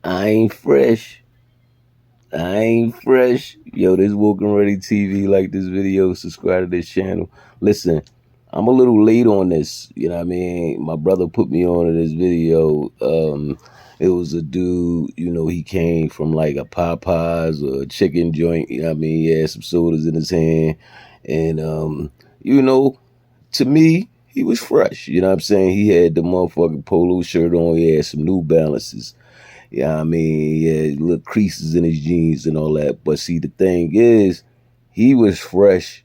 I ain't fresh. I ain't fresh. Yo, this Woken Ready TV. Like this video, subscribe to this channel. Listen, I'm a little late on this. You know what I mean? My brother put me on to this video. It was a dude, he came from like a Popeyes or a chicken joint. You know what I mean? He had some sodas in his hand. And, you know, to me, he was fresh. You know what I'm saying? He had the motherfucking polo shirt on. He had some New Balances. Yeah, I mean, yeah, little creases in his jeans and all that. But see, the thing is, he was fresh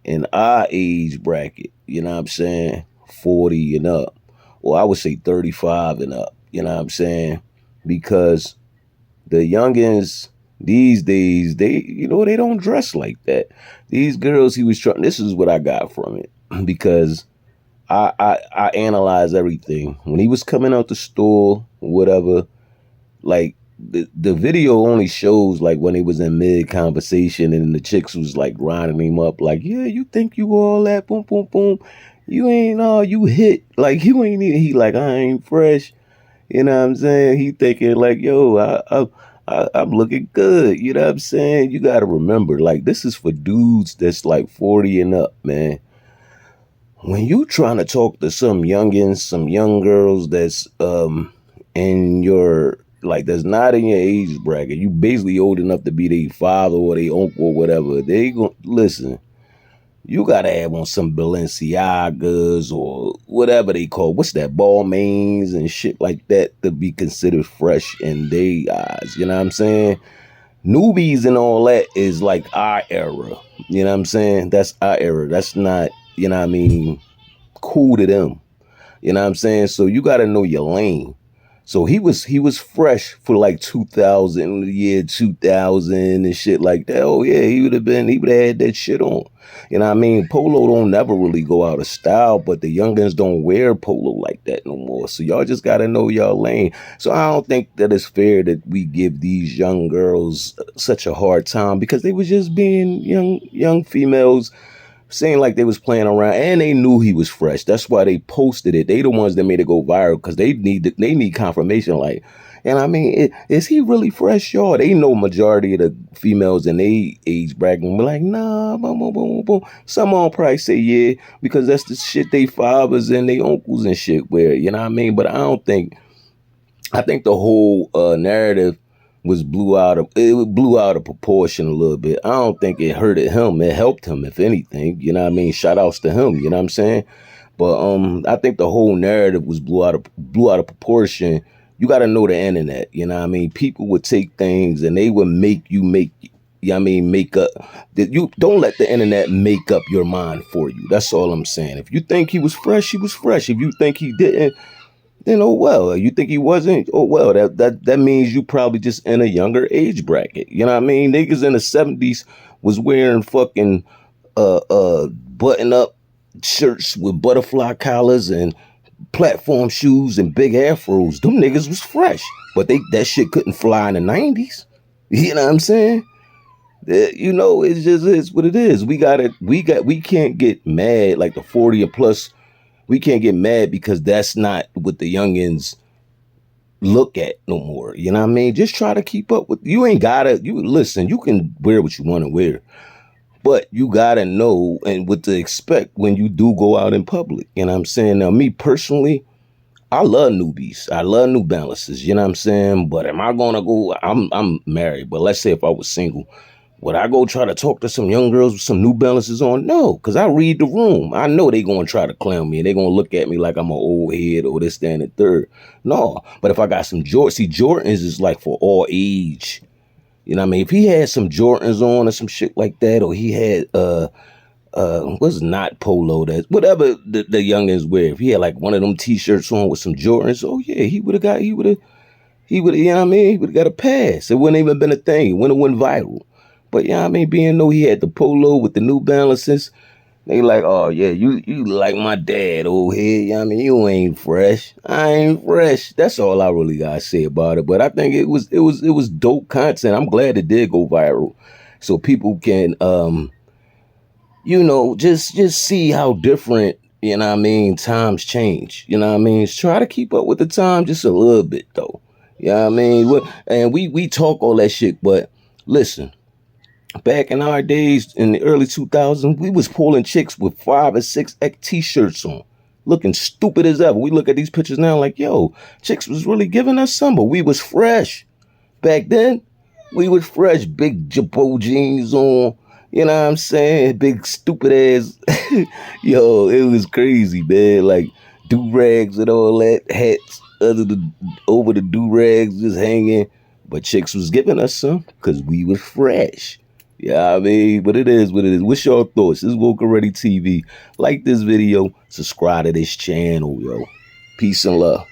in our age bracket. You know what I'm saying? 40 and up. Or I would say 35 and up. You know what I'm saying? Because the youngins these days, they don't dress like that. These girls he was trying, this is what I got from it. Because I analyze everything. When he was coming out the store, whatever, like the video only shows like when he was in mid conversation and the chicks was like grinding him up like, yeah, you think you all that, boom boom boom, you ain't all you hit, like you ain't even, he like, I ain't fresh. You know what I'm saying? He thinking like, yo, I'm looking good. You know what I'm saying? You got to remember, like, this is for dudes that's like 40 and up, man. When you trying to talk to some youngins, some young girls that's in your, like, that's not in your age bracket, you basically old enough to be their father or their uncle or whatever, they gonna listen. You gotta have on some Balenciagas or whatever they call, what's that, Balmains and shit like that to be considered fresh in their eyes. You know what I'm saying? Newbies and all that is like our era. You know what I'm saying? That's our era. That's not, you know what I mean, cool to them. You know what I'm saying? So you got to know your lane. So he was fresh for like 2000, the year 2000 and shit like that. Oh yeah, he would have had that shit on. You know what I mean? Polo don't never really go out of style, but the youngins don't wear polo like that no more. So y'all just got to know y'all lane. So I don't think that it's fair that we give these young girls such a hard time because they was just being young females seemed like they was playing around and they knew he was fresh. That's why they posted it. They the ones that made it go viral because they need confirmation. Like, and I mean, is he really fresh, y'all? They know majority of the females in they age bracket be like, nah, boom, boom, boom, boom. Some on probably say yeah because that's the shit they fathers and they uncles and shit wear. You know what I mean? But I don't think. I think the whole narrative was blew out of proportion a little bit. I don't think it hurted him. It helped him, if anything. You know what I mean? Shout outs to him. You know what I'm saying? But I think the whole narrative was blew out of proportion. You got to know the internet. You know what I mean? People would take things and they would make you make. Yeah, I mean, make up. You don't let the internet make up your mind for you. That's all I'm saying. If you think he was fresh, he was fresh. If you think he didn't, then oh well. You think he wasn't? Oh well. That means you probably just in a younger age bracket. You know what I mean? Niggas in the 70s was wearing fucking button up shirts with butterfly collars and platform shoes and big afros. Them niggas was fresh, but that shit couldn't fly in the 90s. You know what I'm saying? It's just is what it is. We can't get mad like the 40 and plus. We can't get mad because that's not what the youngins look at no more. You know what I mean? Just try to keep up with. You ain't gotta. You listen. You can wear what you want to wear, but you gotta know and what to expect when you do go out in public. You know what I'm saying? Now, me personally, I love newbies. I love New Balances. You know what I'm saying? But am I gonna go? I'm married, but let's say if I was single. Would I go try to talk to some young girls with some New Balances on? No, because I read the room. I know they going to try to clown me and they going to look at me like I'm an old head or this, that, and the third. No, but if I got some Jordans, see, Jordans is like for all age. You know what I mean? If he had some Jordans on or some shit like that, or he had, what's not polo, that whatever the youngins wear. If he had like one of them t-shirts on with some Jordans, oh yeah, he would have, you know what I mean? He would have got a pass. It wouldn't even been a thing. It wouldn't have went viral. But yeah, I mean, being though he had the polo with the New Balances, they like, oh yeah, you like my dad, old head. You know what I mean, you ain't fresh. I ain't fresh. That's all I really gotta say about it. But I think it was dope content. I'm glad it did go viral, so people can just see how different. You know what I mean? Times change. You know what I mean? Try to keep up with the time just a little bit though. You know what I mean? And we talk all that shit, but listen, back in our days in the early 2000s, we was pulling chicks with 5 or 6 t-shirts on, looking stupid as ever. We look at these pictures now like, yo, chicks was really giving us some, but we was fresh. Back then, we was fresh, big Jabot jeans on, you know what I'm saying? Big stupid ass. Yo, it was crazy, man. Like do-rags and all that, hats over the do-rags just hanging. But chicks was giving us some because we was fresh. Yeah, I mean, but it is what it is. What's your thoughts? This is Woken Ready TV. Like this video, subscribe to this channel, yo. Peace and love.